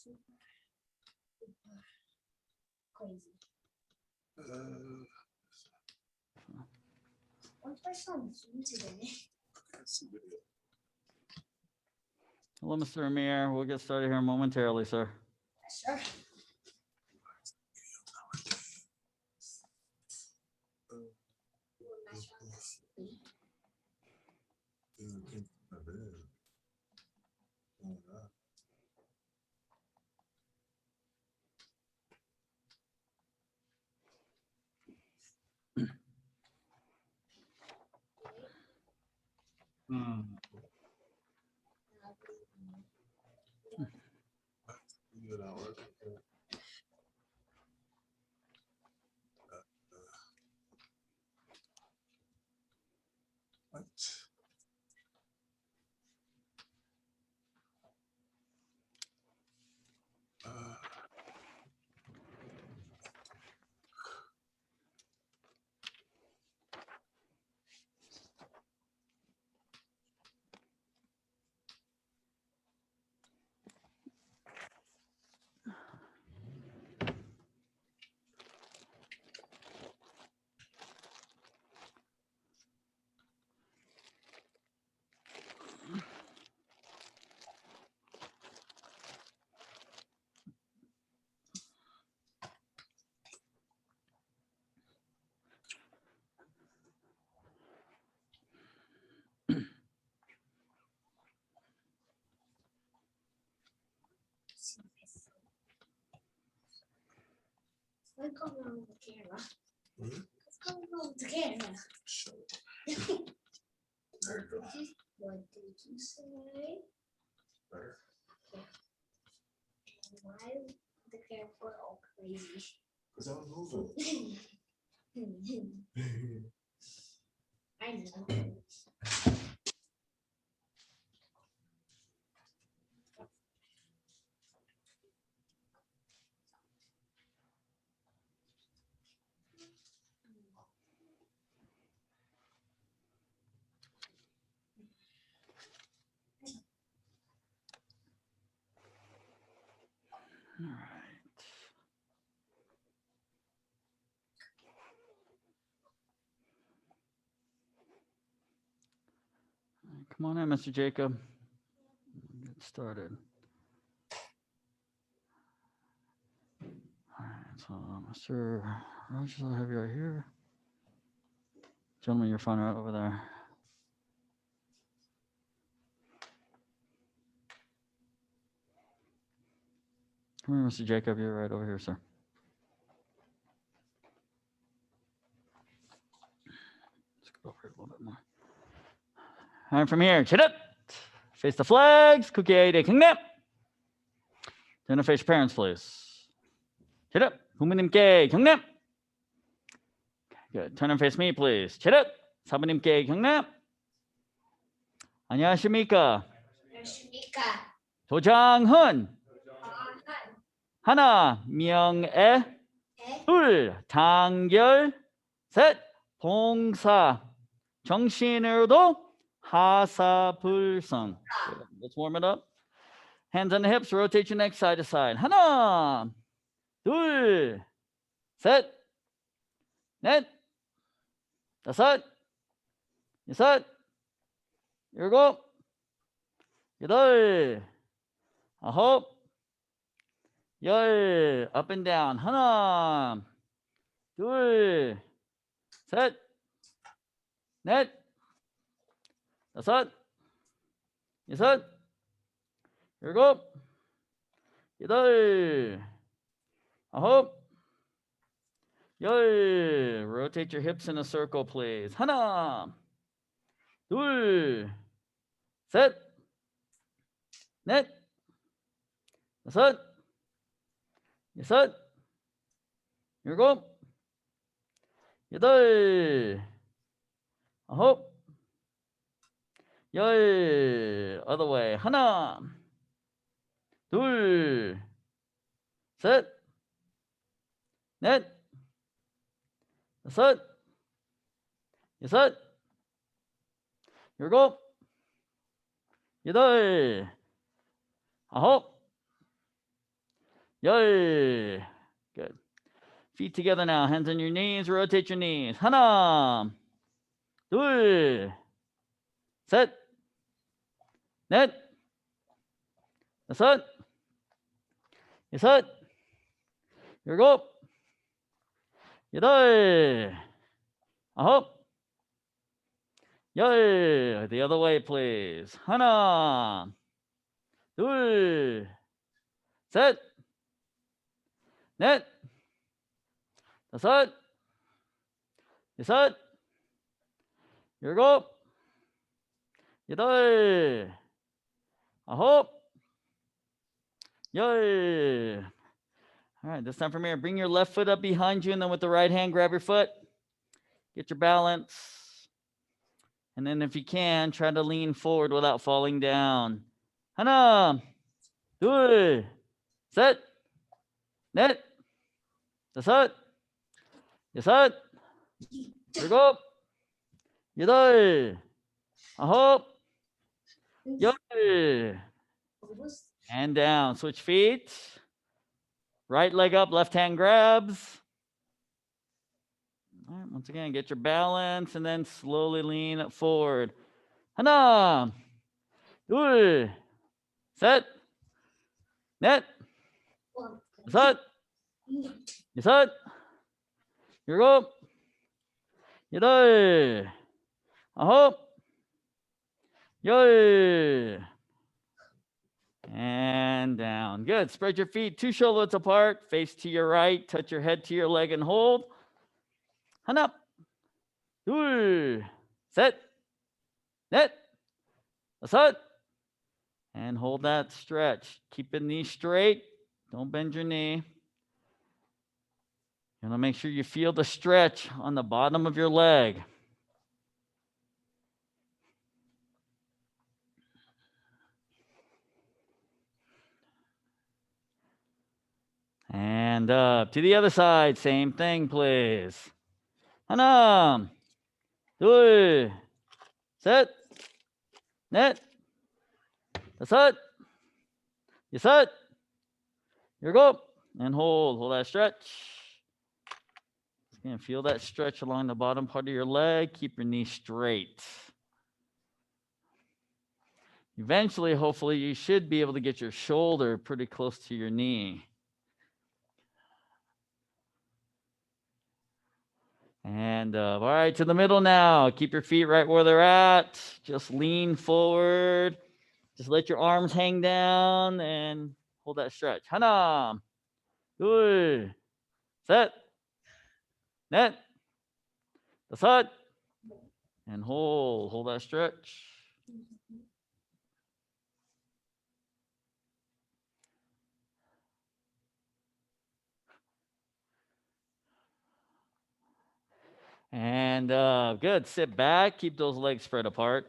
Crazy. What's my son's today? Hello, Mr. Amir. We'll get started here momentarily, sir. Sure. Let's go around the camera. Let's go around the camera. There you go. What did you say? Better. Why is the camera all crazy? Because I was moving. I know. All right. Come on in, Mr. Jacob. Get started. All right, so Mr. Rogers, I'll have you right here. Gentlemen, you're fine right over there. Come here, Mr. Jacob, you're right over here, sir. Let's go over here a little bit more. All right, from here, chin up. Face the flags. Kuki de 경례. Then face your parents, please. Chin up. 부모님께 경례. Good. Turn and face me, please. chin up. 사부님께 경례. 안녕하십니까. 안녕하십니까. 조장훈. 하나, 명예. 둘, 단결. 셋, 봉사. 정신으로도 하사불성. Let's warm it up. Hands on the hips, rotate your neck side to side. 하나, 둘, 셋, 넷, 다섯, 여섯, 일곱, 여덟, 아홉, 열. Up and down. 하나, 둘, 셋, 넷, 다섯, 여섯, 일곱, 여덟, 아홉, 열. Rotate your hips in a circle, please. 하나, 둘, 셋, 넷, 다섯, 여섯, 일곱, 여덟, 아홉, 열. Other way. 하나, 둘, 셋, 넷, 다섯, 여섯, 일곱, 여덟, 아홉, Yay. Good. Feet together now. Hands on your knees. Rotate your knees. 하나, 둘, 셋, 넷, 다섯, 여섯, 일곱, 여덟, 아홉, 열. The other way, please. 하나, 둘, 셋, 넷, 다섯, 여섯, 일곱, 여덟, 아홉, 열. All right, this time from here, bring your left foot up behind you, and then with the right hand, grab your foot. Get your balance. And then if you can, try to lean forward without falling down. 하나, 둘, 셋, 넷, 다섯, 여섯, 일곱, 여덟, 아홉, 열. And down. Switch feet. Right leg up, left hand grabs. All right, once again, get your balance and then slowly lean forward. 하나, 둘, 셋, 넷, 다섯, 여섯, 일곱, 여덟, 아홉, 열. And down. Good. Spread your feet 2 shoulders apart. Face to your right. Touch your head to your leg and hold. 하나, 둘, 셋, 넷, 다섯. And hold that stretch. Keep the knee straight. Don't bend your knee. You're gonna make sure you feel the stretch on the bottom of your leg. And up to the other side. Same thing, please. 하나, 둘, 셋, 넷, 다섯, 여섯, 일곱, and hold. Hold that stretch. Just gonna feel that stretch along the bottom part of your leg. Keep your knee straight. Eventually, hopefully, you should be able to get your shoulder pretty close to your knee. And all right, to the middle now. Keep your feet right where they're at. Just lean forward. Just let your arms hang down and hold that stretch. 하나, 둘, 셋, 넷, 다섯, and hold. Hold that stretch. And good. Sit back. Keep those legs spread apart.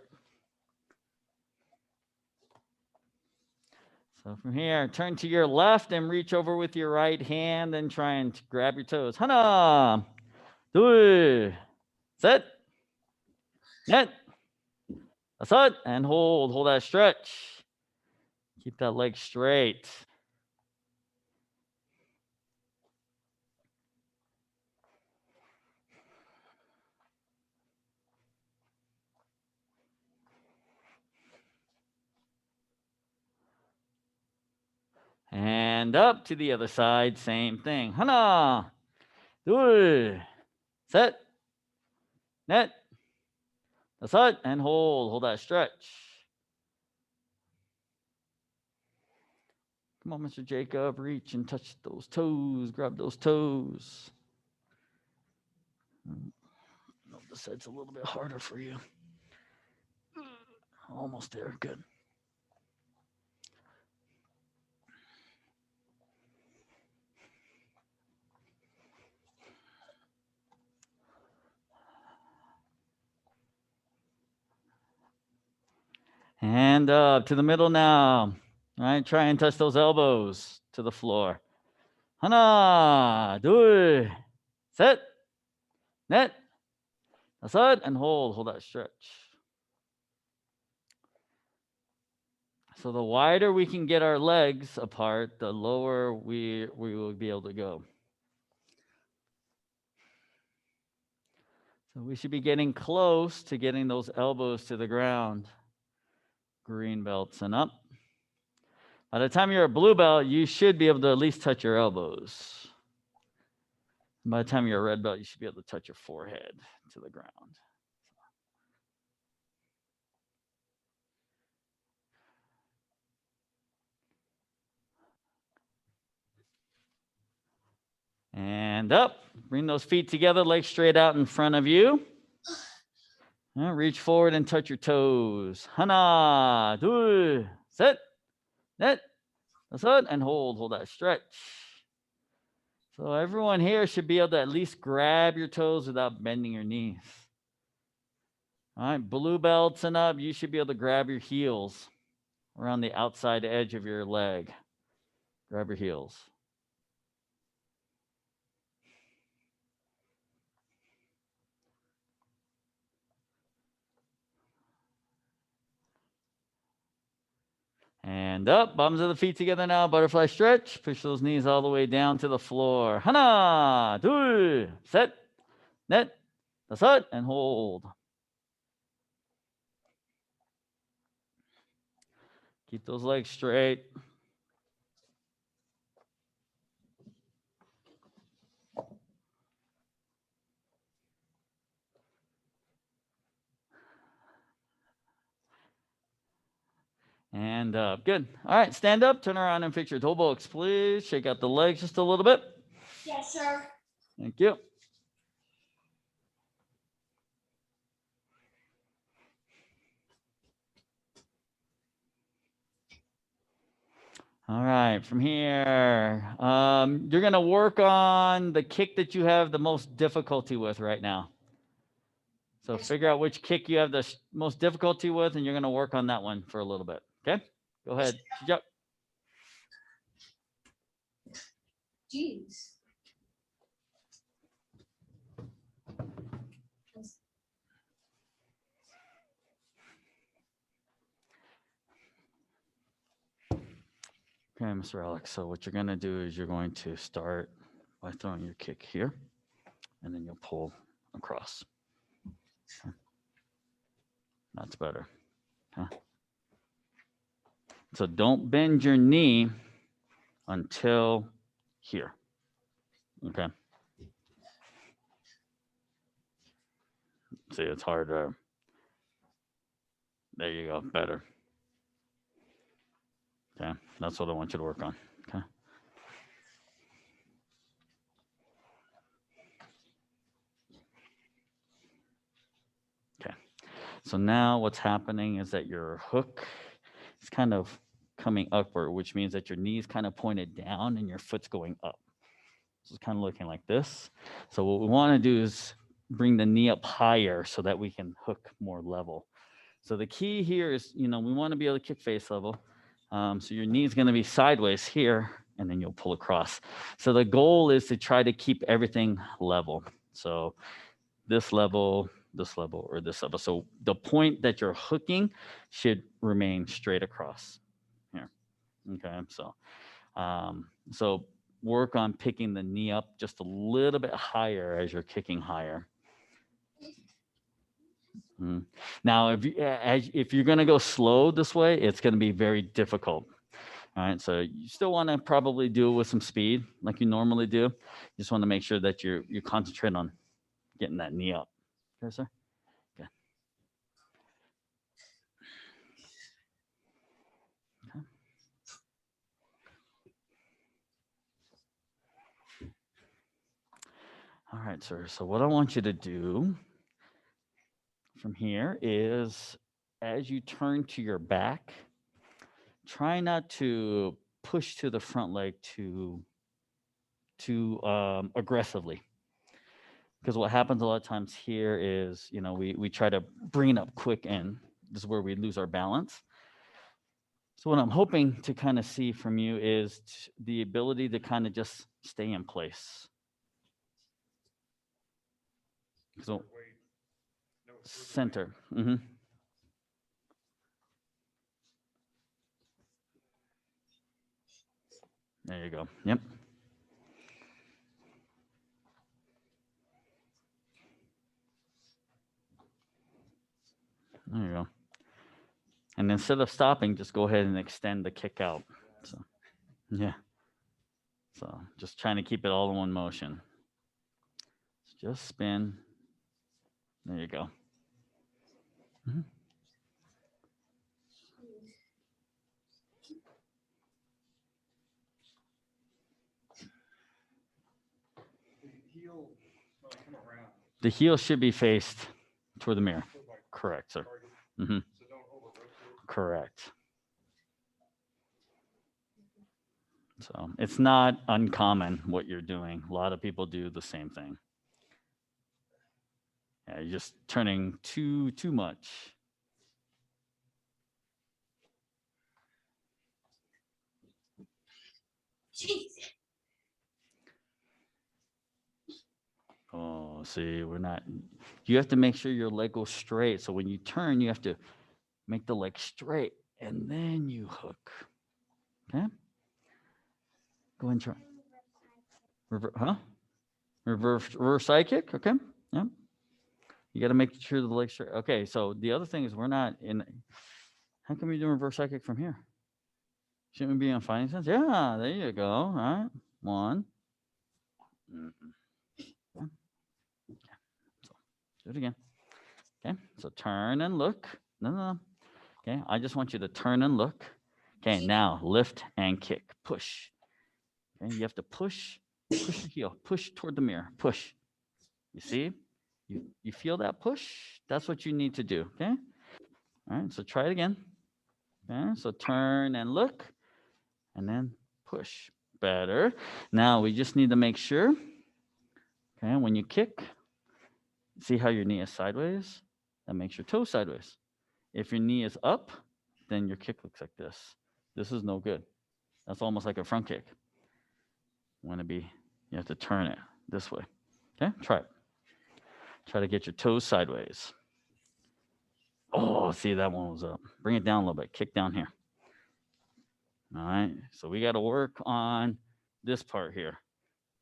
So from here, turn to your left and reach over with your right hand and try and grab your toes. 하나, 둘, 셋, 넷, 다섯, and hold. Hold that stretch. Keep that leg straight. And up to the other side, same thing. 하나, 둘, 셋, 넷, 다섯, and hold. Hold that stretch. Come on, Mr. Jacob, reach and touch those toes. Grab those toes. No, this side's a little bit harder for you. Almost there. Good. And up to the middle now. All right, try and touch those elbows to the floor. 하나, 둘, 셋, 넷, 다섯, and hold. Hold that stretch. So the wider we can get our legs apart, the lower we will be able to go. So we should be getting close to getting those elbows to the ground. Green belts and up. By the time you're a blue belt, you should be able to at least touch your elbows. By the time you're a red belt, you should be able to touch your forehead to the ground. And up. Bring those feet together, legs straight out in front of you. Reach forward and touch your toes. Hana, 둘, 셋, 넷, 다섯, and hold. Hold that stretch. So everyone here should be able to at least grab your toes without bending your knees. All right, blue belts and up, you should be able to grab your heels around the outside edge of your leg. Grab your heels. And up, bottoms of the feet together now, butterfly stretch. Push those knees all the way down to the floor. 하나, 둘, 셋, 넷, 다섯, and hold. Keep those legs straight. And up. Good. All right, stand up, turn around, and fix your toe box, please. Shake out the legs just a little bit. Yes, sir. Thank you. All right, from here, you're going to work on the kick that you have the most difficulty with right now. So figure out which kick you have the most difficulty with, and you're going to work on that one for a little bit. Okay? Go ahead. Yep. Jeez. Okay, Mr. Alex. So what you're going to do is you're going to start by throwing your kick here, and then you'll pull across. Okay. That's better. Okay. So don't bend your knee until here. Okay. See, it's harder. There you go. Better. Okay. That's what I want you to work on. Okay. Okay. So now what's happening is that your hook is kind of coming upward, which means that your knee's kind of pointed down and your foot's going up. So it's kind of looking like this. So what we want to do is bring the knee up higher so that we can hook more level. So the key here is, we want to be able to kick face level. So your knee is going to be sideways here, and then you'll pull across. So the goal is to try to keep everything level. So this level, or this level. So the point that you're hooking should remain straight across here. Okay, so work on picking the knee up just a little bit higher as you're kicking higher. Now, if you're going to go slow this way, it's going to be very difficult. All right, so you still want to probably do it with some speed like you normally do. You just want to make sure that you concentrate on getting that knee up. Okay, sir? Okay. Okay. All right, sir. So what I want you to do from here is as you turn to your back, try not to push to the front leg too aggressively. Because what happens a lot of times here is, we try to bring it up quick, and this is where we lose our balance. So what I'm hoping to kind of see from you is the ability to kind of just stay in place. So center. There you go. Yep. There you go. And instead of stopping, just go ahead and extend the kick out. So, yeah. So just trying to keep it all in one motion. Just spin. There you go. Mhm. The heel should be faced toward the mirror. Correct, sir. Hmm. Correct. So it's not uncommon what you're doing. A lot of people do the same thing. Yeah, you're just turning too much. Oh, see, we're not. You have to make sure your leg goes straight. So when you turn, you have to make the leg straight and then you hook. Okay? Go and try. Huh? Reverse side kick. Okay. Yeah. You got to make sure the leg straight. Okay. So the other thing is we're not in. How come you're doing reverse side kick from here? Shouldn't we be on fighting sense? Yeah. There you go. All right. One. Okay. So do it again. Okay. So turn and look. No. Okay. I just want you to turn and look. Okay. Now lift and kick. Push. Okay. You have to push. Push your heel. Push toward the mirror. Push. You see? You feel that push? That's what you need to do. Okay. All right. So try it again. Okay. So turn and look, and then push. Better. Now we just need to make sure. Okay. When you kick, see how your knee is sideways? That makes your toe sideways. If your knee is up, then your kick looks like this. This is no good. That's almost like a front kick. Want to be, you have to turn it this way. Okay. Try it. Try to get your toes sideways. Oh, see, that one was up. Bring it down a little bit. Kick down here. All right. So we got to work on this part here.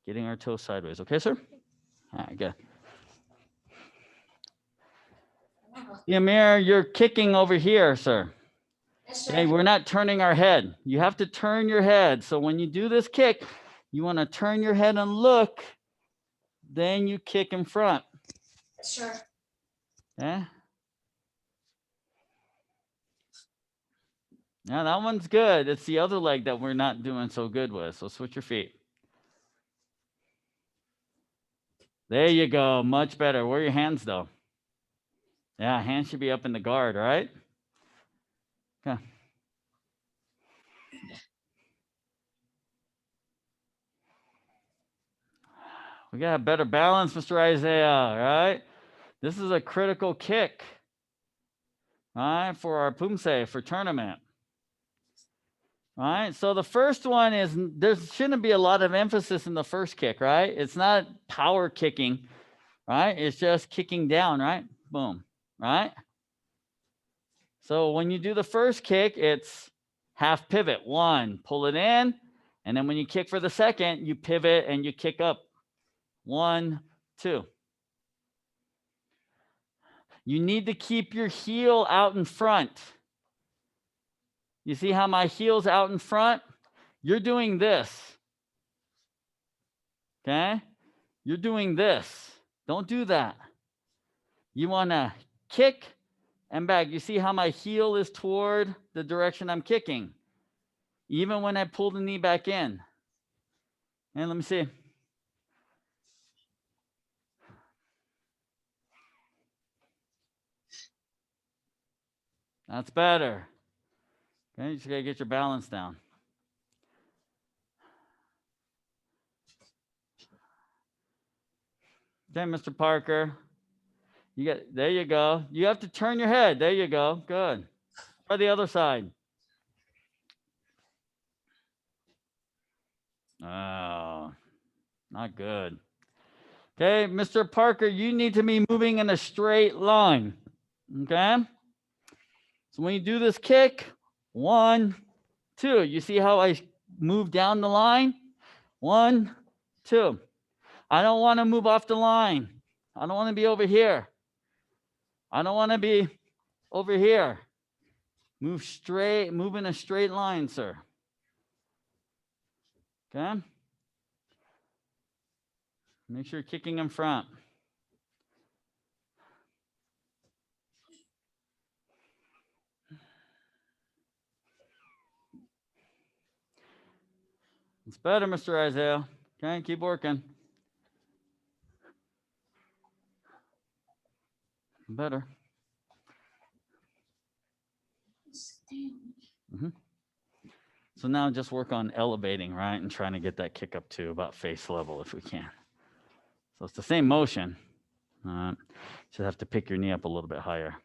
Getting our toes sideways. Okay, sir? All right, good. Yamir, you're kicking over here, sir. Okay, we're not turning our head. You have to turn your head. So when you do this kick, you want to turn your head and look. Then you kick in front. Sure. Okay? Now that one's good. It's the other leg that we're not doing so good with. So switch your feet. There you go. Much better. Where are your hands though? Yeah, hands should be up in the guard, right? Okay. We got better balance, Mr. Isaiah, right? This is a critical kick, right, for our Pumse for tournament. All right, so the first one is, there shouldn't be a lot of emphasis in the first kick, right? It's not power kicking, right? It's just kicking down, right? Boom, right? So when you do the first kick, it's half pivot. One, pull it in, and then when you kick for the second, you pivot and you kick up. 1, 2. You need to keep your heel out in front. You see how my heel's out in front? You're doing this. Okay? You're doing this. Don't do that. You want to kick and back. You see how my heel is toward the direction I'm kicking, even when I pull the knee back in. And let me see. That's better. Okay, you just got to get your balance down. Okay, Mr. Parker. There you go. You have to turn your head. There you go. Good. Try the other side. Oh, not good. Okay, Mr. Parker, you need to be moving in a straight line. Okay? So when you do this kick, 1, 2, you see how I move down the line. 1, 2. I don't want to move off the line. I don't want to be over here. I don't want to be over here. Move straight, move in a straight line, sir. Okay? Make sure you're kicking in front. It's better, Mr. Isaiah. Okay, keep working. Better. Mm-hmm. So now just work on elevating, right? And trying to get that kick up to about face level if we can. So it's the same motion. Just have to pick your knee up a little bit higher.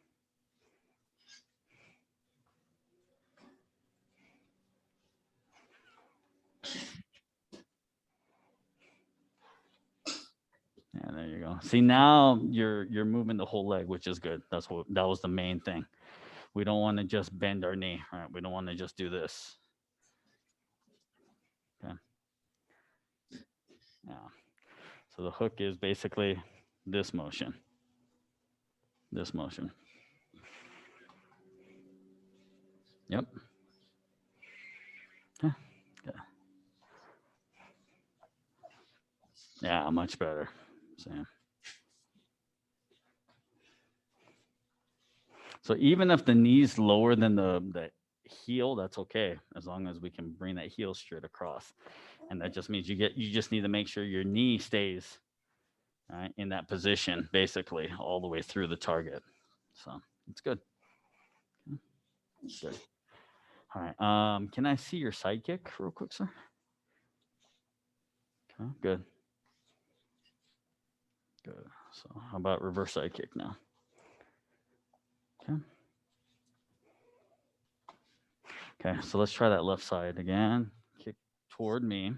Yeah, there you go. See, now you're moving the whole leg, which is good. That was the main thing. We don't want to just bend our knee, right? We don't want to just do this. Okay. Yeah. So the hook is basically this motion. This motion. Yep. Okay. Yeah, much better. So even if the knee's lower than the heel, that's okay, as long as we can bring that heel straight across. And that just means you just need to make sure your knee stays right in that position, basically all the way through the target. So it's good. Good. All right. Can I see your side kick real quick, sir? Okay, good. Good. So how about reverse side kick now? Okay. Okay, so let's try that left side again. Kick toward me.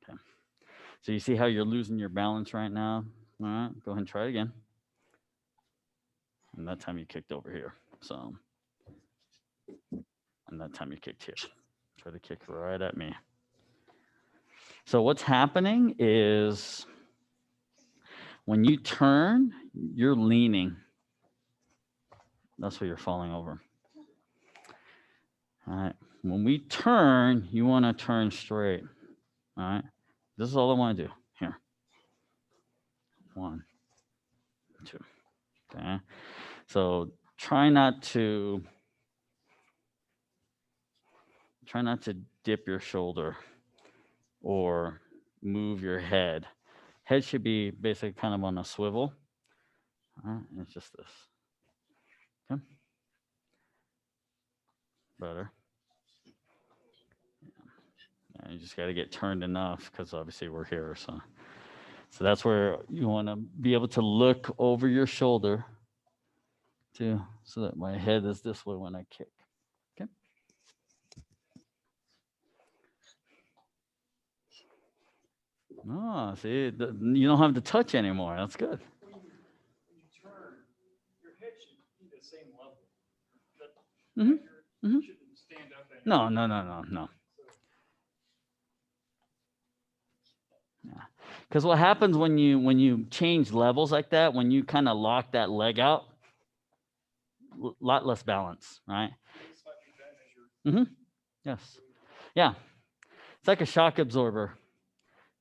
Okay. So you see how you're losing your balance right now? All right, go ahead and try it again. And that time you kicked over here. So, and that time you kicked here. Try to kick right at me. So what's happening is when you turn, you're leaning. That's why you're falling over. All right. When we turn, you want to turn straight. All right. This is all I want to do here. 1, 2. Okay. So try not to dip your shoulder or move your head. Head should be basically kind of on a swivel. All right. It's just this. Okay. Better. Yeah, you just got to get turned enough because obviously we're here. So that's where you want to be able to look over your shoulder too, so that my head is this way when I kick. Okay. Oh, see, you don't have to touch anymore. That's good. When you turn, your head should be the same level. Mm-hmm. Mm-hmm. Shouldn't stand up. No. Yeah. Because what happens when you change levels like that, when you kind of lock that leg out, a lot less balance, right? Mm-hmm. Yes. Yeah. It's like a shock absorber,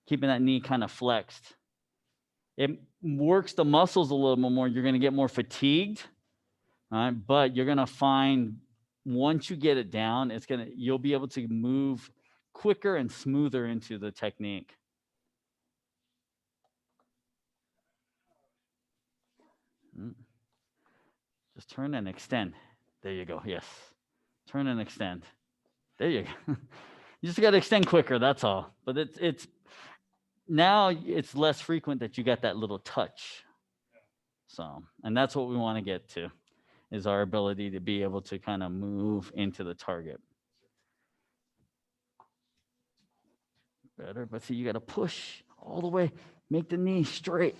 keeping that knee kind of flexed. It works the muscles a little bit more. You're going to get more fatigued, right? But you're going to find once you get it down, you'll be able to move quicker and smoother into the technique. Just turn and extend. There you go. Yes. Turn and extend. There you go. You just got to extend quicker. That's all. But it's now it's less frequent that you got that little touch. So, and that's what we want to get to, is our ability to be able to kind of move into the target. Better, but see, you got to push all the way. Make the knee straight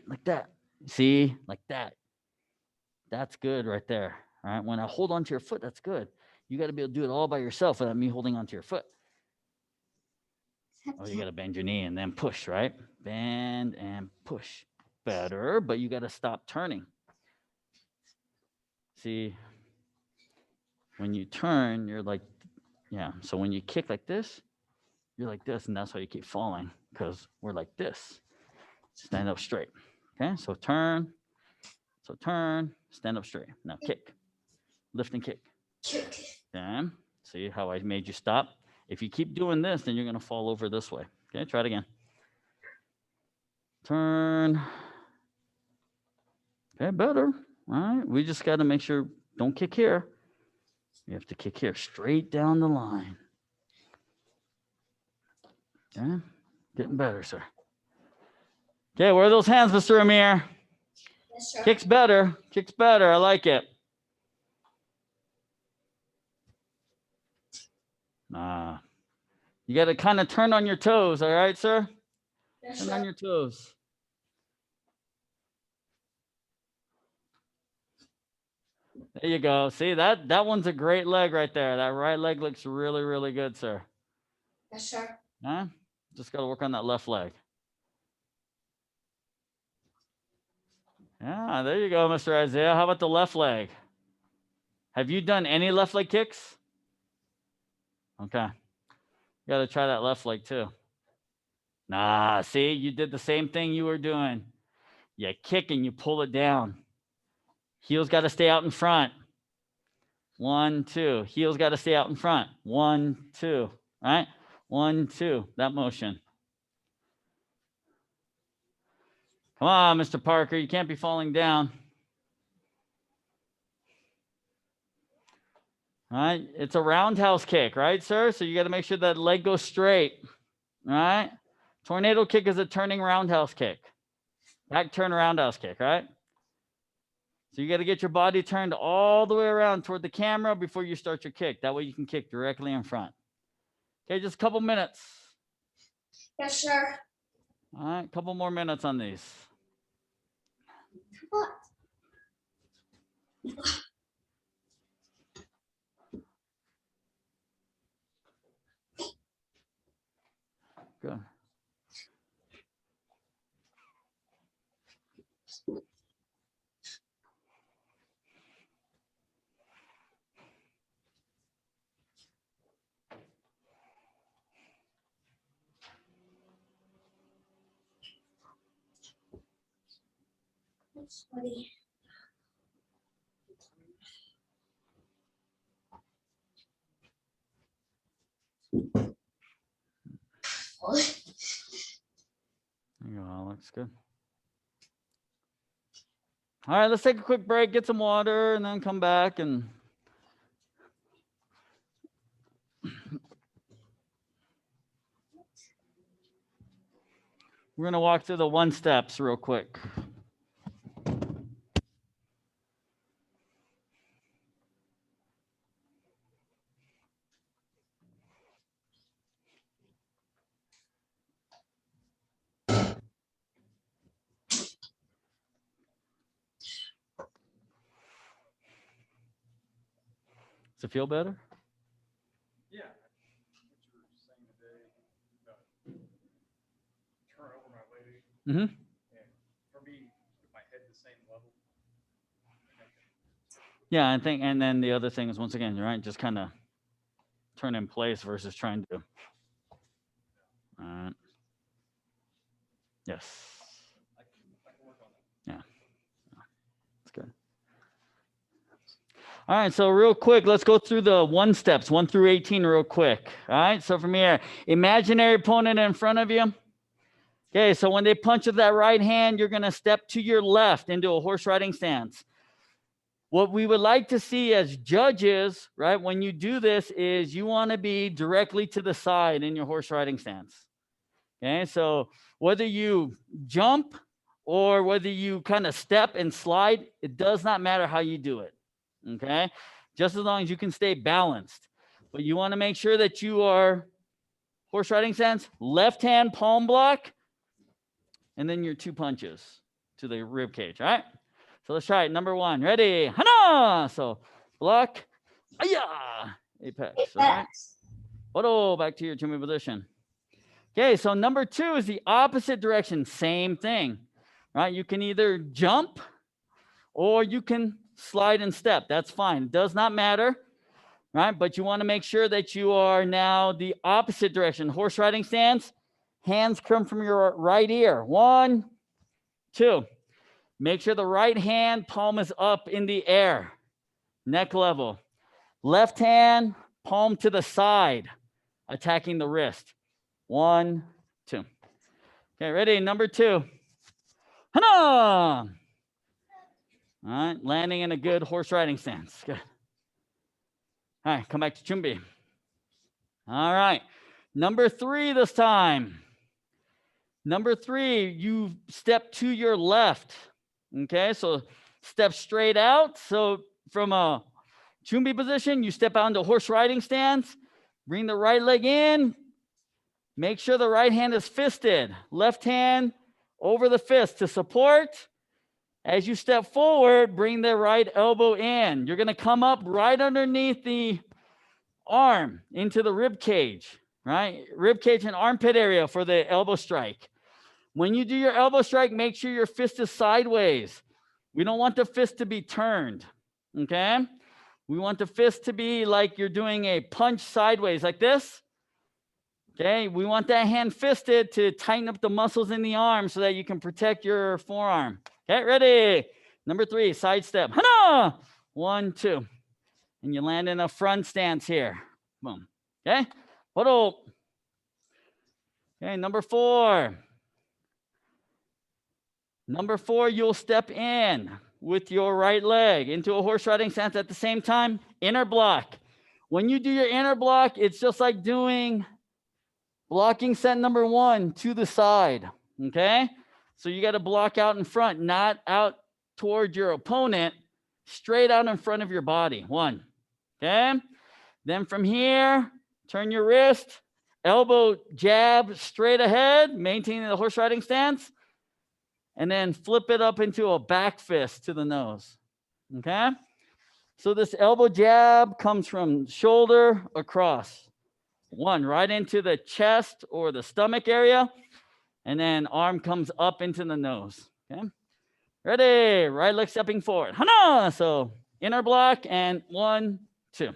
like that. See, like that. That's good right there. All right. When I hold onto your foot, that's good. You got to be able to do it all by yourself without me holding onto your foot. Oh, you got to bend your knee and then push, right? Bend and push. Better, but you got to stop turning. See, when you turn, you're like, yeah. So when you kick like this, you're like this, and that's how you keep falling, because we're like this. Stand up straight. Okay, so turn, stand up straight. Now kick, lift and kick. Okay, see how I made you stop? If you keep doing this, then you're going to fall over this way. Okay, try it again. Turn. Okay, better. All right, we just got to make sure, don't kick here. You have to kick here, straight down the line. Okay, getting better, sir. Okay, where are those hands, Mr. Amir? Yes, sir. Kicks better. Kicks better. I like it. You got to kind of turn on your toes. All right, sir? Yes, Turn sir. on your toes. There you go. See, that one's a great leg right there. That right leg looks really, really good, sir. Yes, sir. Huh? Just got to work on that left leg. Yeah, there you go, Mr. Isaiah. How about the left leg? Have you done any left leg kicks? Okay. You got to try that left leg too. Nah, see, you did the same thing you were doing. You kick and you pull it down. Heels got to stay out in front. 1, 2. Heels got to stay out in front. 1, 2. Right? 1, 2. That motion. Come on, Mr. Parker. You can't be falling down. All right? It's a roundhouse kick, right, sir? So you got to make sure that leg goes straight. All right? Tornado kick is a turning roundhouse kick. Back turn roundhouse kick, right? So you got to get your body turned all the way around toward the camera before you start your kick. That way you can kick directly in front. Okay, just a couple minutes. Yes, sir. All right, couple more minutes on these. What? Good. Sweaty. What? There you go, Alex. Good. All right, let's take a quick break, get some water, and then come back and we're going to walk through the 1 steps real quick. Does it feel better? Yeah. What you were saying today, about turn over my leg, Mm-hmm. and for me, with my head the same level. Yeah, I think, and then the other thing is, once again, right, just kind of turn in place versus trying to. All right. Yes. I can work on that. Yeah. That's good. All right, so real quick, let's go through the 1 steps, 1 through 18 real quick. All right, so from here, imaginary opponent in front of you. Okay, so when they punch with that right hand, you're going to step to your left into a horse riding stance. What we would like to see as judges, right, when you do this is you want to be directly to the side in your horse riding stance. Okay, so whether you jump or whether you kind of step and slide, it does not matter how you do it. Okay, just as long as you can stay balanced. But you want to make sure that you are horse riding stance, left hand palm block, and then your 2 punches to the rib cage. All right, so let's try it. Number 1, ready? Hana! So block, Aya! Apex. All right. Photo, back to your Chumbi position. Okay, so number 2 is the opposite direction. Same thing, right? You can either jump or you can slide and step. That's fine. It does not matter, right? But you want to make sure that you are now the opposite direction. Horse riding stance, hands come from your right ear. 1, 2. Make sure the right hand palm is up in the air, neck level. Left hand, palm to the side, attacking the wrist. 1, 2. Okay, ready? Number 2. Hana! All right, landing in a good horse riding stance. Good. All right, come back to Chumbi. All right, number 3 this time. Number 3, you step to your left. Okay, so step straight out. So from a Chumbi position, you step out into horse riding stance, bring the right leg in, make sure the right hand is fisted, left hand over the fist to support. As you step forward, bring the right elbow in. You're going to come up right underneath the arm into the rib cage, right? Rib cage and armpit area for the elbow strike. When you do your elbow strike, make sure your fist is sideways. We don't want the fist to be turned, okay? We want the fist to be like you're doing a punch sideways like this, okay? We want that hand fisted to tighten up the muscles in the arm so that you can protect your forearm. Okay, ready? Number 3, side step. Hana! 1, 2. And you land in a front stance here. Boom. Okay? Photo. Okay, number 4. Number 4, you'll step in with your right leg into a horse riding stance at the same time. Inner block. When you do your inner block, it's just like doing blocking set number 1 to the side. Okay? So you got to block out in front, not out toward your opponent, straight out in front of your body. 1. Okay? Then from here, turn your wrist, elbow jab straight ahead, maintaining the horse riding stance, and then flip it up into a back fist to the nose. Okay? So this elbow jab comes from shoulder across. 1, right into the chest or the stomach area. And then arm comes up into the nose. Okay. Ready? Right leg stepping forward. Hana! So inner block and 1, 2. All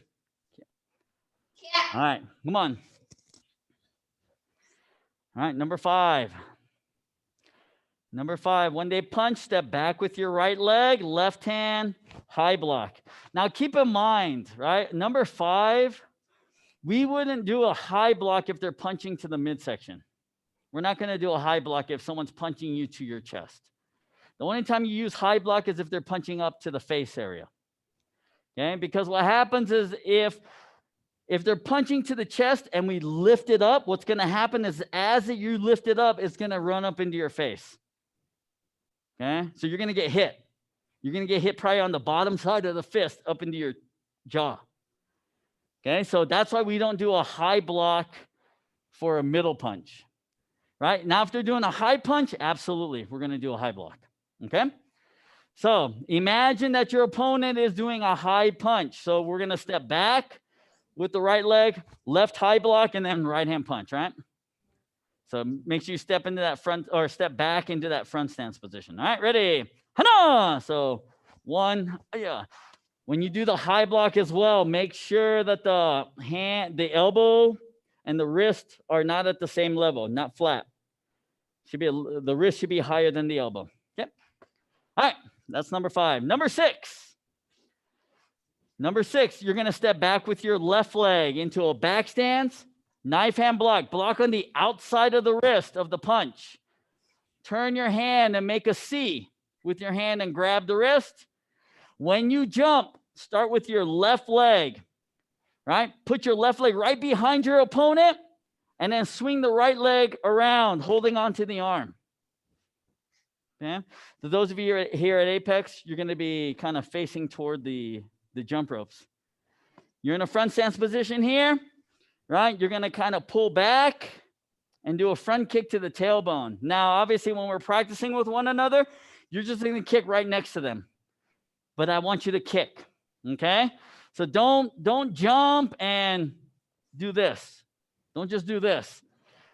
right, come on. All right, number 5. Number 5, when they punch, step back with your right leg, left hand, high block. Now keep in mind, right? Number 5, we wouldn't do a high block if they're punching to the midsection. We're not going to do a high block if someone's punching you to your chest. The only time you use high block is if they're punching up to the face area. Okay, because what happens is if they're punching to the chest and we lift it up, what's going to happen is as you lift it up, it's going to run up into your face. Okay, so you're going to get hit. You're going to get hit probably on the bottom side of the fist up into your jaw. Okay, so that's why we don't do a high block for a middle punch. Right? Now, if they're doing a high punch, absolutely, we're going to do a high block. Okay? So imagine that your opponent is doing a high punch. So we're going to step back with the right leg, left high block, and then right hand punch, right? So make sure you step into that front or step back into that front stance position. All right, ready? Hana! So 1, yeah. When you do the high block as well, make sure that the elbow and the wrist are not at the same level, not flat. The wrist should be higher than the elbow. Okay. All right. That's number 5. Number 6. Number 6, you're going to step back with your left leg into a back stance, knife hand block. Block on the outside of the wrist of the punch. Turn your hand and make a C with your hand and grab the wrist. When you jump, start with your left leg, right? Put your left leg right behind your opponent and then swing the right leg around, holding onto the arm. Okay? So those of you here at Apex, you're going to be kind of facing toward the jump ropes. You're in a front stance position here, right? You're going to kind of pull back and do a front kick to the tailbone. Now, obviously, when we're practicing with one another, you're just going to kick right next to them. But I want you to kick, okay? So don't jump and do this. Don't just do this.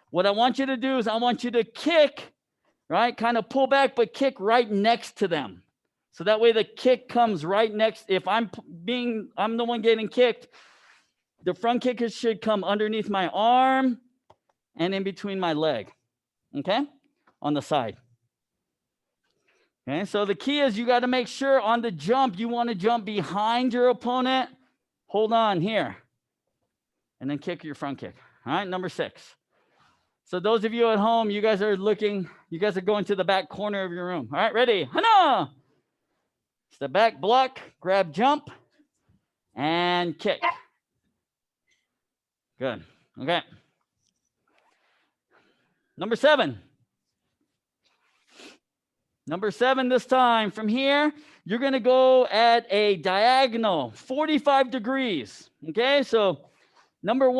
What I want you to do is I want you to kick, right? Kind of pull back, but kick right next to them. So that way the kick comes right next. If I'm the one getting kicked, the front kick should come underneath my arm and in between my leg, okay? On the side. Okay, so the key is you got to make sure on the jump, you want to jump behind your opponent. Hold on here. And then kick your front kick. All right, number 6. So those of you at home, you guys are going to the back corner of your room. All right, ready? Hana! Step back, block, grab, jump, and kick. Good. Okay. Number 7. Number 7 this time. From here, you're going to go at a diagonal, 45 degrees. Okay, so number 2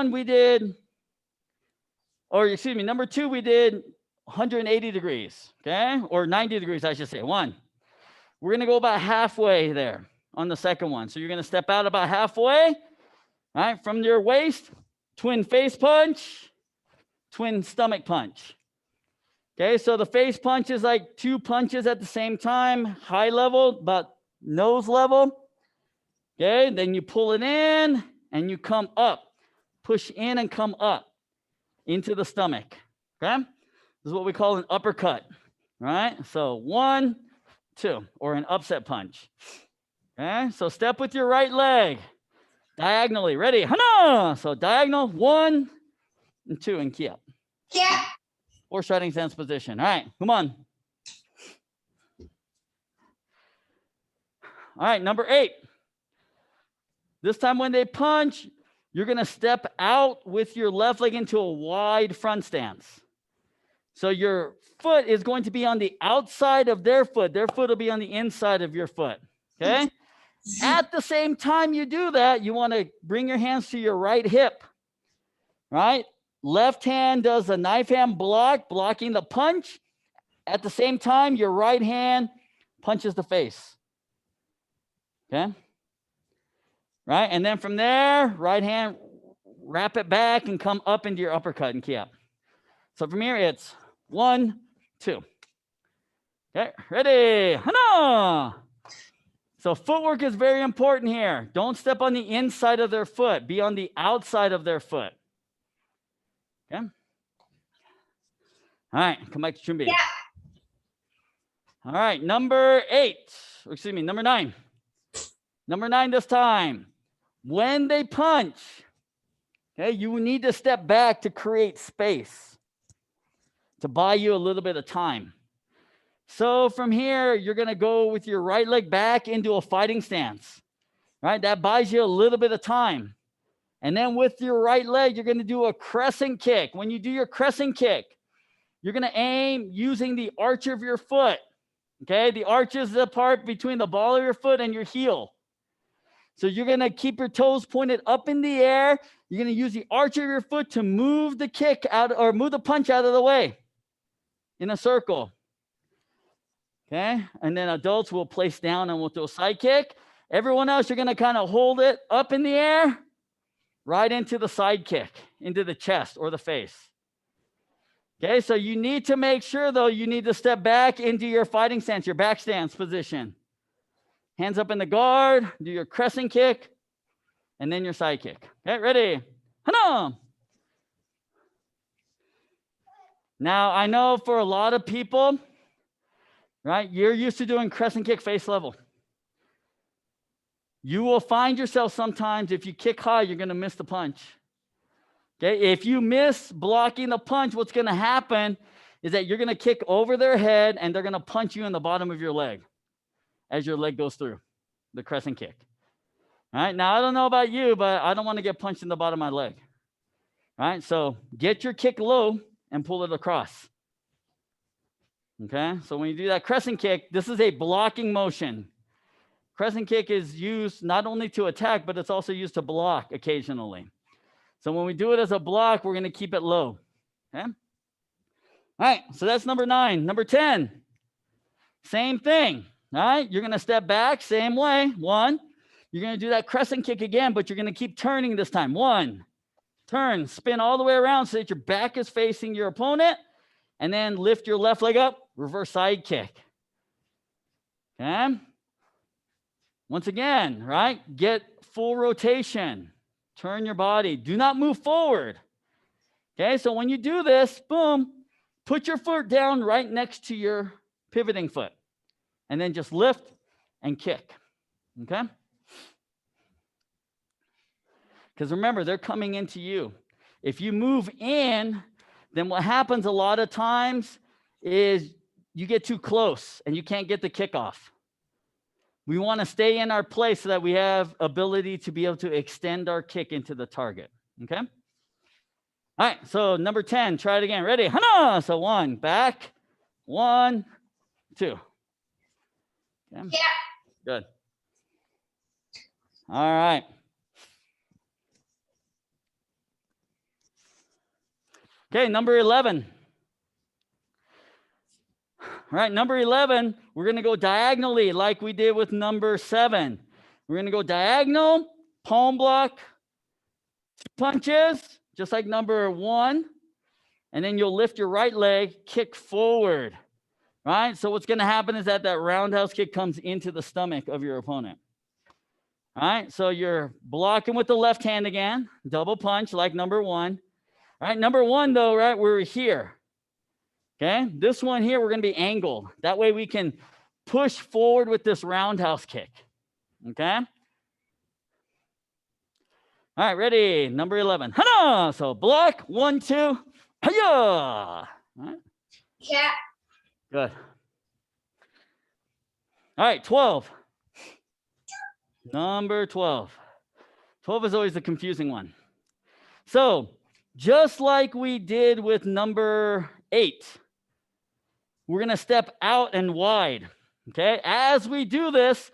we did 180 degrees, okay? Or 90 degrees, I should say. We're going to go about halfway there on the second one. So you're going to step out about halfway, right? From your waist, twin face punch, twin stomach punch. Okay, so the face punch is like 2 punches at the same time, high level, about nose level. Okay, then you pull it in and you come up, push in and come up into the stomach. Okay, this is what we call an uppercut, right? So 1, 2, or an upset punch. Okay, so step with your right leg diagonally. Ready? Hana! So diagonal, 1 and 2, and key up. Yeah. Or striding stance position. All right, come on. All right, number 8. This time when they punch, you're going to step out with your left leg into a wide front stance. So your foot is going to be on the outside of their foot. Their foot will be on the inside of your foot, okay? At the same time you do that, you want to bring your hands to your right hip, right? Left hand does a knife hand block, blocking the punch. At the same time, your right hand punches the face. Okay? Right? And then from there, right hand, wrap it back and come up into your uppercut and key up. So from here, it's 1, 2. Okay, ready? Hana! So footwork is very important here. Don't step on the inside of their foot. Be on the outside of their foot. Okay. All right, come back to Chumbi. Yeah. All right, number 9. Number 9 this time. When they punch, okay, you need to step back to create space, to buy you a little bit of time. So from here, you're going to go with your right leg back into a fighting stance, right? That buys you a little bit of time. And then with your right leg, you're going to do a crescent kick. When you do your crescent kick, you're going to aim using the arch of your foot. Okay, the arch is the part between the ball of your foot and your heel. So you're going to keep your toes pointed up in the air. You're going to use the arch of your foot to move the kick out or move the punch out of the way in a circle. Okay, and then adults will place down and we'll do a side kick. Everyone else, you're going to kind of hold it up in the air. Right into the side kick, into the chest or the face. Okay, so you need to make sure, though, you need to step back into your fighting stance, your back stance position. Hands up in the guard, do your crescent kick, and then your side kick. Okay, ready? Hana! Now, I know for a lot of people, right, you're used to doing crescent kick face level. You will find yourself sometimes, if you kick high, you're going to miss the punch. Okay, if you miss blocking the punch, what's going to happen is that you're going to kick over their head and they're going to punch you in the bottom of your leg as your leg goes through the crescent kick. All right, now I don't know about you, but I don't want to get punched in the bottom of my leg. All right, so get your kick low and pull it across. Okay, so when you do that crescent kick, this is a blocking motion. Crescent kick is used not only to attack, but it's also used to block occasionally. So when we do it as a block, we're going to keep it low. Okay? All right, so that's number 9. Number 10, same thing. All right, you're going to step back, same way. 1, You're going to do that crescent kick again, but you're going to keep turning this time. 1, turn, spin all the way around so that your back is facing your opponent, and then lift your left leg up, reverse side kick. Okay? Once again, right? Get full rotation. Turn your body. Do not move forward. Okay, so when you do this, boom, put your foot down right next to your pivoting foot, and then just lift and kick. Okay? Because remember, they're coming into you. If you move in, then what happens a lot of times is you get too close and you can't get the kick off. We want to stay in our place so that we have ability to be able to extend our kick into the target. Okay? All right, so number 10, try it again. Ready? Hana! So 1, back. 1, 2. Okay. Yeah. Good. All right. Okay, number 11. All right, number 11, we're going to go diagonally like we did with number 7. We're going to go diagonal, palm block, 2 punches, just like number 1. And then you'll lift your right leg, kick forward, right? So what's going to happen is that roundhouse kick comes into the stomach of your opponent. All right, so you're blocking with the left hand again, double punch like number 1. All right, number 1 though, right, we're here. Okay, this one here, we're going to be angled. That way we can push forward with this roundhouse kick. Okay. All right, ready? Number 11. Hana! So block, 1, 2, hiya! All right. Yeah. Good. All right, 12. Number 12. 12 is always the confusing one. So just like we did with number 8, we're going to step out and wide. Okay, as we do this,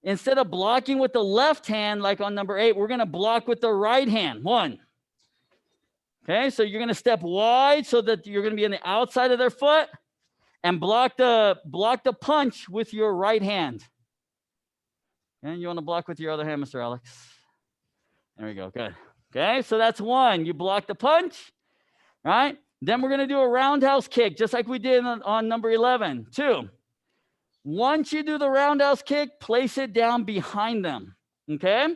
instead of blocking with the left hand like on number 8, we're going to block with the right hand. 1. Okay, so you're going to step wide so that you're going to be on the outside of their foot and block the punch with your right hand. And you want to block with your other hand, Mr. Alex. There we go. Good. Okay, so that's 1. You block the punch, right? Then we're going to do a roundhouse kick, just like we did on number 11. 2. Once you do the roundhouse kick, place it down behind them. Okay?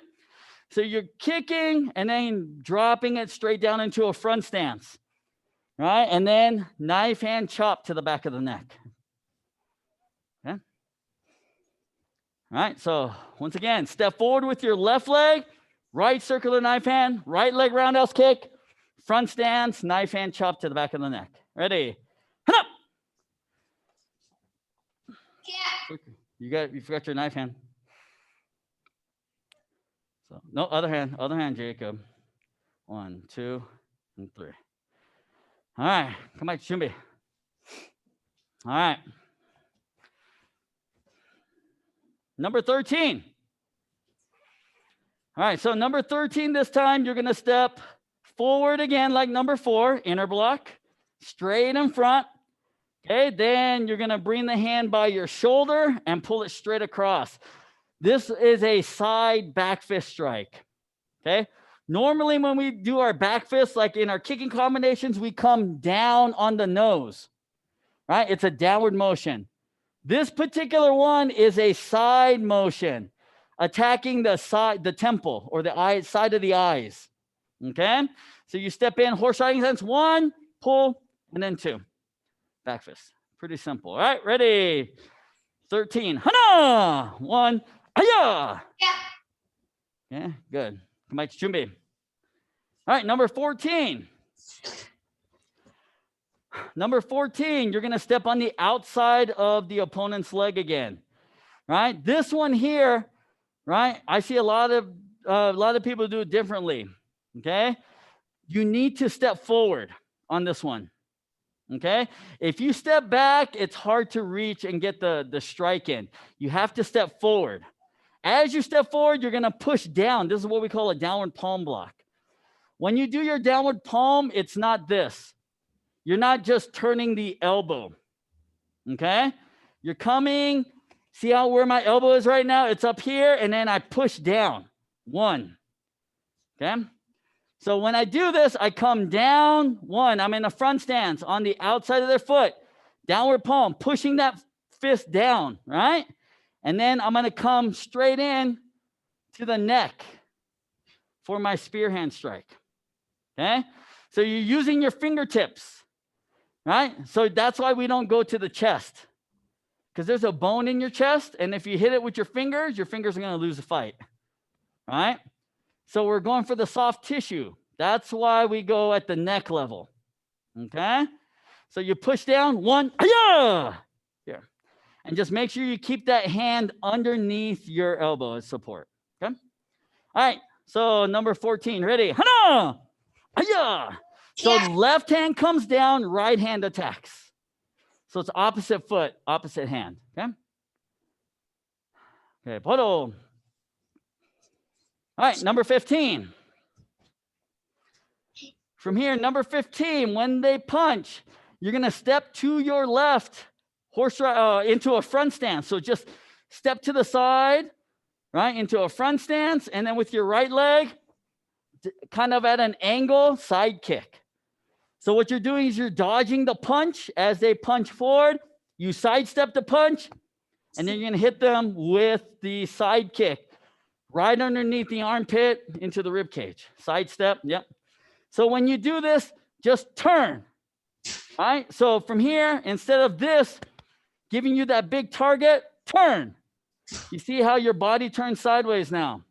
So you're kicking and then dropping it straight down into a front stance. Right? And then knife hand chop to the back of the neck. Okay? All right, so once again, step forward with your left leg, right circular knife hand, right leg roundhouse kick, front stance, knife hand chop to the back of the neck. Ready? Hand up. Yeah. You forgot your knife hand. So no, other hand, Jacob. 1, 2, and 3. All right, come back, Shumbi. All right. Number 13. All right, so number 13 this time, you're going to step forward again like number 4, inner block, straight in front. Okay, then you're going to bring the hand by your shoulder and pull it straight across. This is a side back fist strike. Okay, normally when we do our back fist, like in our kicking combinations, we come down on the nose, right? It's a downward motion. This particular one is a side motion, attacking the side, the temple or the eye, side of the eyes. Okay, so you step in, horse riding stance, 1, pull, and then 2. Back fist. Pretty simple. All right, ready? 13. Hana! 1, hiya! Yeah. Yeah, good. Come back to Chumbi. All right, number 14. Number 14, you're going to step on the outside of the opponent's leg again. Right? This one here, right? I see a lot of people do it differently. Okay? You need to step forward on this one. Okay? If you step back, it's hard to reach and get the strike in. You have to step forward. As you step forward, you're going to push down. This is what we call a downward palm block. When you do your downward palm, it's not this. You're not just turning the elbow. Okay? You're coming See how where my elbow is right now? It's up here, and then I push down. 1. Okay? So when I do this, I come down. 1, I'm in a front stance on the outside of their foot. Downward palm, pushing that fist down, right? And then I'm going to come straight in to the neck for my spear hand strike. Okay? So you're using your fingertips, right? So that's why we don't go to the chest, because there's a bone in your chest, and if you hit it with your fingers are going to lose the fight, right? So we're going for the soft tissue. That's why we go at the neck level, okay? So you push down, 1, yeah, here. And just make sure you keep that hand underneath your elbow as support, okay? All right, so number 14, ready? Hana! Hiya! So left hand comes down, right hand attacks. So it's opposite foot, opposite hand, okay? Okay, photo. All right, number 15. From here, number 15, when they punch, you're going to step to your left, into a front stance. So just step to the side, right, into a front stance, and then with your right leg, kind of at an angle, side kick. So what you're doing is you're dodging the punch as they punch forward. You sidestep the punch, and then you're going to hit them with the side kick right underneath the armpit into the rib cage. Sidestep, yep. So when you do this, just turn, all right? So from here, instead of this giving you that big target, turn. You see how your body turns sideways now,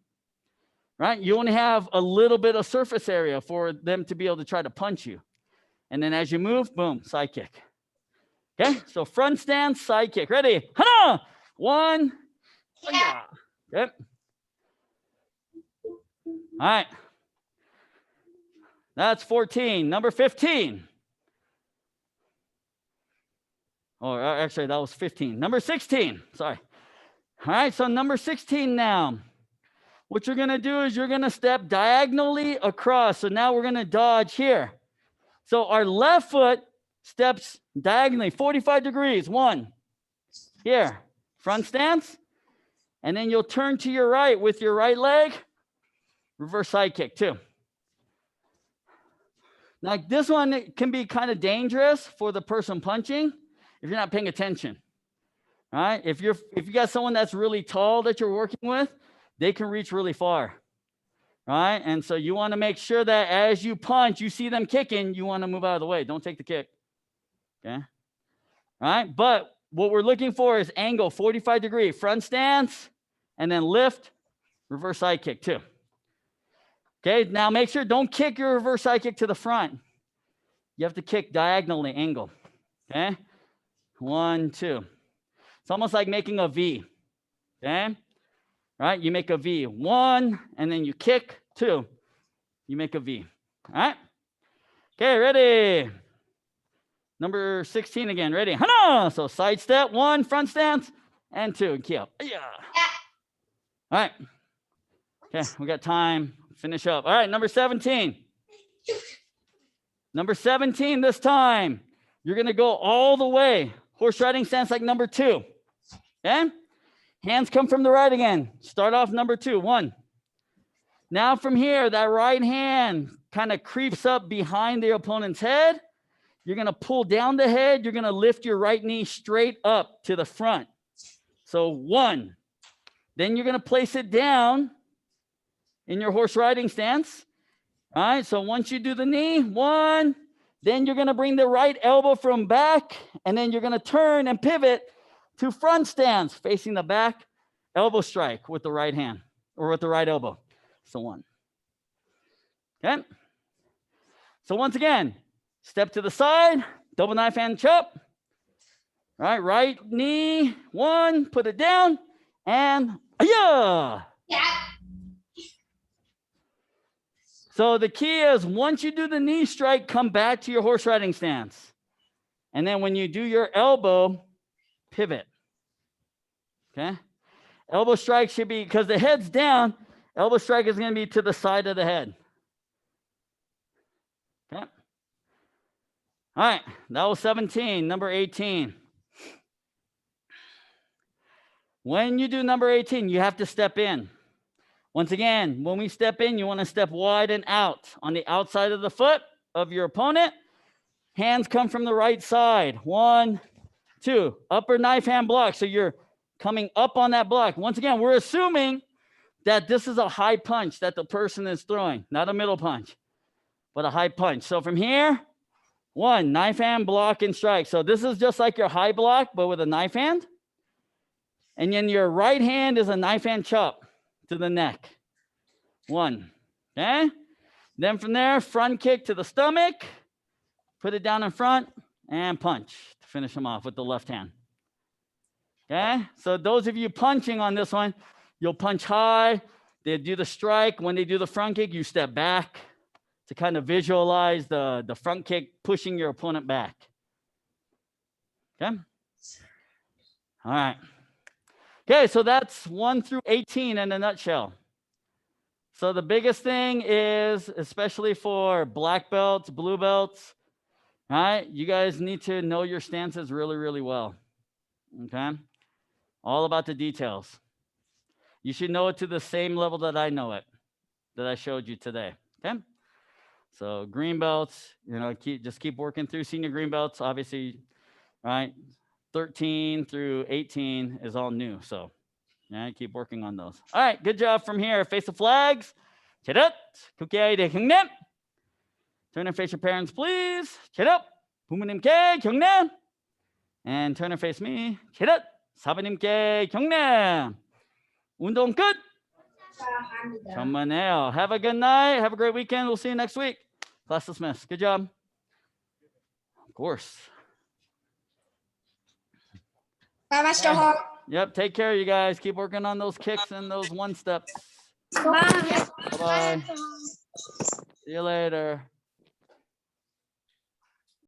right? You only have a little bit of surface area for them to be able to try to punch you. And then as you move, boom, side kick. Okay, so front stance, side kick. Ready? Hana! 1. Okay. All right. That's 14. Number 15. Oh, actually, that was 15. Number 16. Sorry. All right, so number 16 now. What you're going to do is you're going to step diagonally across. So now we're going to dodge here. So our left foot steps diagonally, 45 degrees. 1. Here. Front stance. And then you'll turn to your right with your right leg. Reverse side kick, 2. Now, this one can be kind of dangerous for the person punching if you're not paying attention. All right? If you got someone that's really tall that you're working with, they can reach really far. All right? And so you want to make sure that as you punch, you see them kicking, you want to move out of the way. Don't take the kick. Okay? All right? But what we're looking for is angle 45 degree, front stance, and then lift, reverse side kick, 2. Okay, now make sure don't kick your reverse side kick to the front. You have to kick diagonally, angle. Okay, 1, 2. It's almost like making a V. Okay, right? You make a V. 1, and then you kick. 2, you make a V. All right. Okay, ready. Number 16 again. Ready? Hana! So side step, 1, front stance, and 2, and key up. Yeah. All right. Okay, we got time. Finish up. All right, number 17. Number 17 this time. You're going to go all the way. Horse riding stance like number 2. Okay? Hands come from the right again. Start off number 2. 1. Now from here, that right hand kind of creeps up behind the opponent's head. You're going to pull down the head. You're going to lift your right knee straight up to the front. So 1. Then you're going to place it down in your horse riding stance. All right, so once you do the knee, 1, then you're going to bring the right elbow from back, and then you're going to turn and pivot to front stance, facing the back, elbow strike with the right hand, or with the right elbow. So 1. Okay. So once again, step to the side, double knife hand chop. All right, right knee, 1, put it down, and yeah. So the key is once you do the knee strike, come back to your horse riding stance. And then when you do your elbow, pivot. Okay? Elbow strike should be, because the head's down, elbow strike is going to be to the side of the head. Okay? All right, that was 17. Number 18. When you do number 18, you have to step in. Once again, when we step in, you want to step wide and out on the outside of the foot of your opponent. Hands come from the right side. 1, 2, upper knife hand block. So you're coming up on that block. Once again, we're assuming that this is a high punch that the person is throwing, not a middle punch, but a high punch. So from here, 1, knife hand block and strike. So this is just like your high block, but with a knife hand. And then your right hand is a knife hand chop to the neck. 1, okay? Then from there, front kick to the stomach, put it down in front, and punch to finish them off with the left hand. Okay? So those of you punching on this one, you'll punch high, they do the strike. When they do the front kick, you step back to kind of visualize the front kick pushing your opponent back. Okay? All right. Okay, so that's 1 through 18 in a nutshell. So the biggest thing is, especially for black belts, blue belts, all right, you guys need to know your stances really, really well. Okay? All about the details. You should know it to the same level that I know it, that I showed you today. Okay? So green belts, you know, just keep working through senior green belts. Obviously, right? 13 through 18 is all new. So, yeah, keep working on those. All right, good job from here. Face the flags. Turn and face your parents, please. 부모님께 경례. And turn and face me. 사부님께 경례. 운동 끝. 전만해요. Have a good night. Have a great weekend. We'll see you next week. Class dismissed. Good job. Of course. Bye, Master Hall. Yep. Take care, you guys. Keep working on those kicks and those one steps. Bye. Bye-bye. See you later.